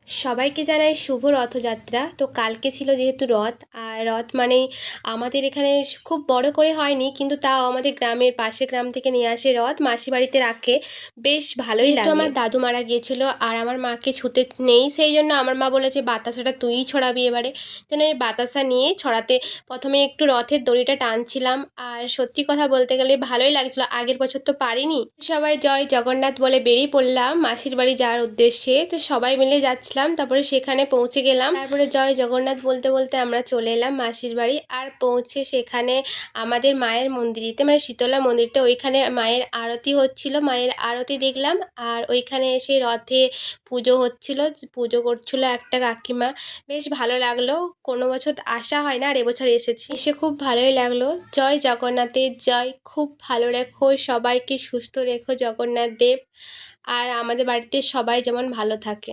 সবাইকে জানাই শুভ রথযাত্রা। তো কালকে ছিল যেহেতু রথ, আর রথ মানেই আমাদের এখানে খুব বড় করে হয়নি, কিন্তু তাও আমাদের গ্রামের পাশের গ্রাম থেকে নিয়ে আসে রথ, মাসি বাড়িতে রাখে, বেশ ভালোই লাগে। আমার দাদু মারা গিয়েছিল আর আমার মাকে ছুতে নেই, সেই জন্য আমার মা বলেছে বাতাসাটা তুইই ছড়াবি এবারে। যেন আমি বাতাসা নিয়ে ছড়াতে প্রথমে একটু রথের দড়িটা টানছিলাম, আর সত্যি কথা বলতে গেলে ভালোই লাগছিল। আগের বছর তো পারিনি। সবাই জয় জগন্নাথ বলে বেরিয়ে পড়লাম মাসির বাড়ি যাওয়ার উদ্দেশ্যে। তো সবাই মিলে যাচ্ছিলাম, তারপরে সেখানে পৌঁছে গেলাম। তারপরে জয় জগন্নাথ বলতে বলতে আমরা চলে এলাম মাসির বাড়ি। আর পৌঁছে সেখানে আমাদের মায়ের মন্দিরেতে, মানে শীতলা মন্দিরতে, ওইখানে মায়ের আরতি হচ্ছিল, মায়ের আরতি দেখলাম। আর ওইখানে এসে রথে পুজো হচ্ছিল, পুজো করছিল একটা কাকিমা, বেশ ভালো লাগলো। কোনো বছর আসা হয় না, আর এবছর এসেছি, এসে খুব ভালোই লাগলো। জয় জগন্নাথের জয়। খুব ভালো রেখো সবাইকে, সুস্থ রেখো জগন্নাথ দেব, আর আমাদের বাড়িতে সবাই যেমন ভালো থাকে।